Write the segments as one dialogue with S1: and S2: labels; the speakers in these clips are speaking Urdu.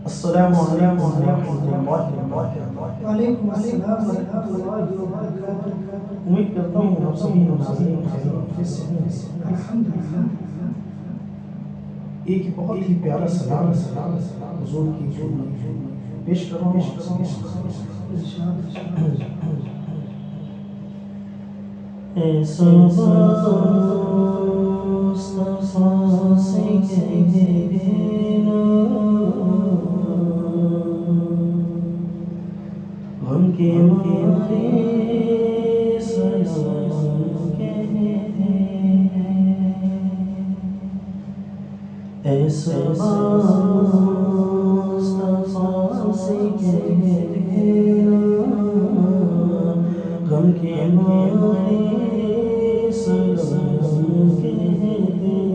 S1: السلام علیکم ورحمۃ اللہ وبرکاتہ۔
S2: وعلیکم السلام ورحمۃ اللہ وبرکاتہ۔
S1: امید کرتا ہوں آپ سبھی ناظرین خیریت سے ہوں گے۔
S2: الحمدللہ۔
S1: ایک بہت ہی پیارا سلام حضور کی پیش کر رہا ہوں۔ اے صبا مصطفیٰ سے کہنا غم کے مارے سلام کہتے ہیں۔ اے صبا مصطفیٰ سے کہنا غم کے مارے سلام کہتے ہیں۔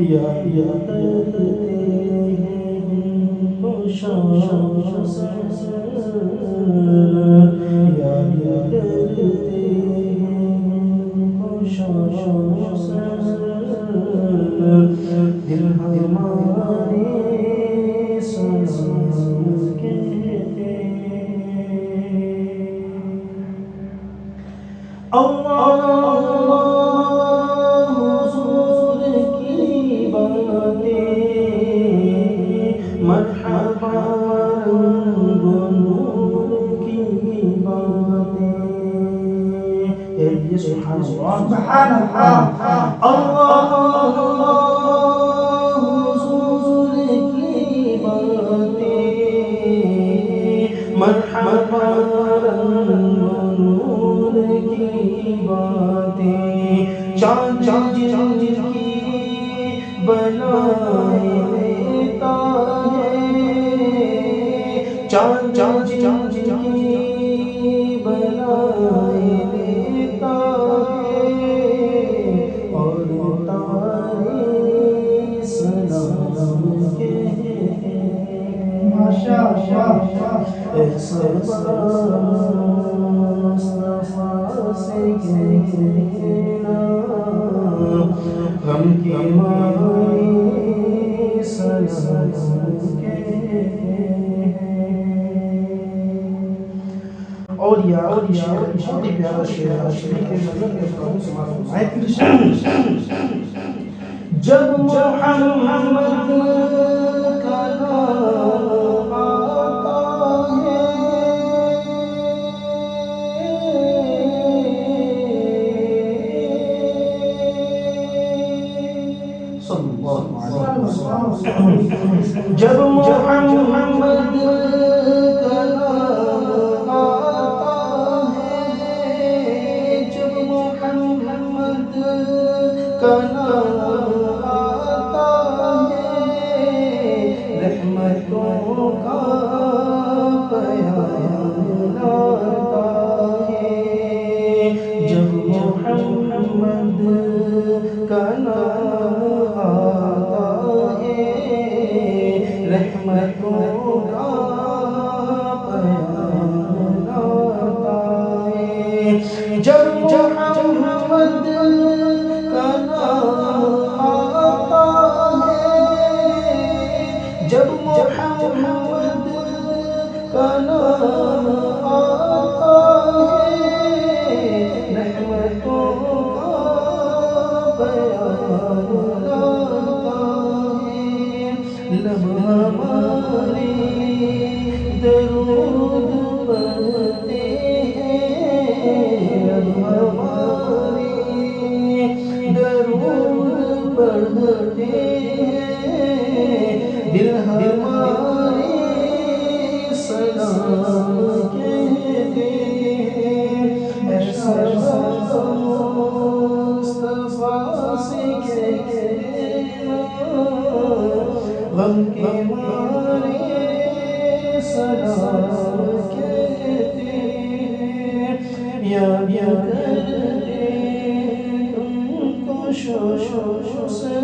S1: یاد کرتے ہیں تو شام سے یاد کرتے ہیں تو شام سے دل ہمارے سلام کہتے ہیں۔ اللہ حضور کی باتیں مرحبا رنگ و نور کی باتیں۔ سبحان اللہ
S2: سبحان اللہ۔
S1: اللہ حضور کی باتیں مرحبا رنگ و نور کی باتیں۔ چاند جن کی بنائے لیتا ہے، چاند جن کی بنائے لیتا ہے، اور تارے سلام کہتے ہیں۔
S2: ماشاء اللہ۔
S1: اے صبا مصطفیٰ سے کہنا غم کے مارے سلام کہتے ہیں۔ اور بہت ہی پیارا شعر کے نظر میں جب محمد کا نام آتا ہے، صلی اللہ علیہ وسلم، جب محمد کا نام آتا ہے، جب محمد کا نام آتا ہے، رحمتوں کا پیام لاتا ہے۔ جب محمد کا نام آتا ہے، رحمتوں کا پیام لاتا ہے۔ جب محمد کا نام آتا ہے، جب محمد کا نام آتا ہے، رحمتوں کا پیام لاتا ہے۔ لب ہمارے درود پڑھتے ہیں، لب ہمارے درود پڑھتے ہیں، دل ہمارے سلام کہتے ہیں۔ ایسا مصطفیٰ سے کہنا غم کے مارے سلام کہتے ہیں۔ یاد کرتے تم کو شوق سے